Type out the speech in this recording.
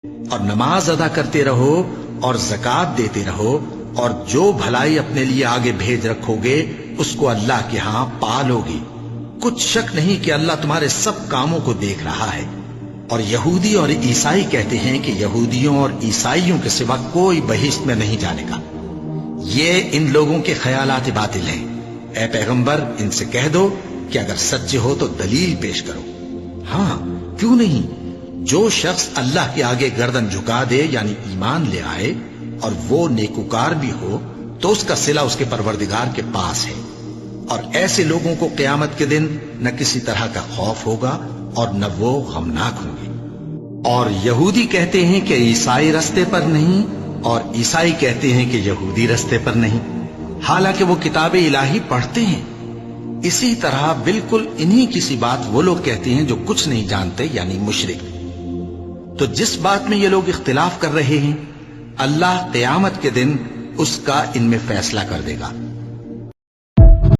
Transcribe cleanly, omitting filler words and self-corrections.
اور نماز ادا کرتے رہو اور زکات دیتے رہو، اور جو بھلائی اپنے لیے آگے بھیج رکھو گے اس کو اللہ کے ہاں پالو گے۔ کچھ شک نہیں کہ اللہ تمہارے سب کاموں کو دیکھ رہا ہے۔ اور یہودی اور عیسائی کہتے ہیں کہ یہودیوں اور عیسائیوں کے سوا کوئی بہشت میں نہیں جانے گا۔ یہ ان لوگوں کے خیالات باطل ہیں۔ اے پیغمبر، ان سے کہہ دو کہ اگر سچے ہو تو دلیل پیش کرو۔ ہاں کیوں نہیں، جو شخص اللہ کے آگے گردن جھکا دے یعنی ایمان لے آئے اور وہ نیکوکار بھی ہو تو اس کا صلہ اس کے پروردگار کے پاس ہے۔ اور ایسے لوگوں کو قیامت کے دن نہ کسی طرح کا خوف ہوگا اور نہ وہ غمناک ہوں گے۔ اور یہودی کہتے ہیں کہ عیسائی رستے پر نہیں، اور عیسائی کہتے ہیں کہ یہودی رستے پر نہیں، حالانکہ وہ کتاب الہی پڑھتے ہیں۔ اسی طرح بالکل انہی کسی بات وہ لوگ کہتے ہیں جو کچھ نہیں جانتے یعنی مشرک۔ تو جس بات میں یہ لوگ اختلاف کر رہے ہیں، اللہ قیامت کے دن اس کا ان میں فیصلہ کر دے گا۔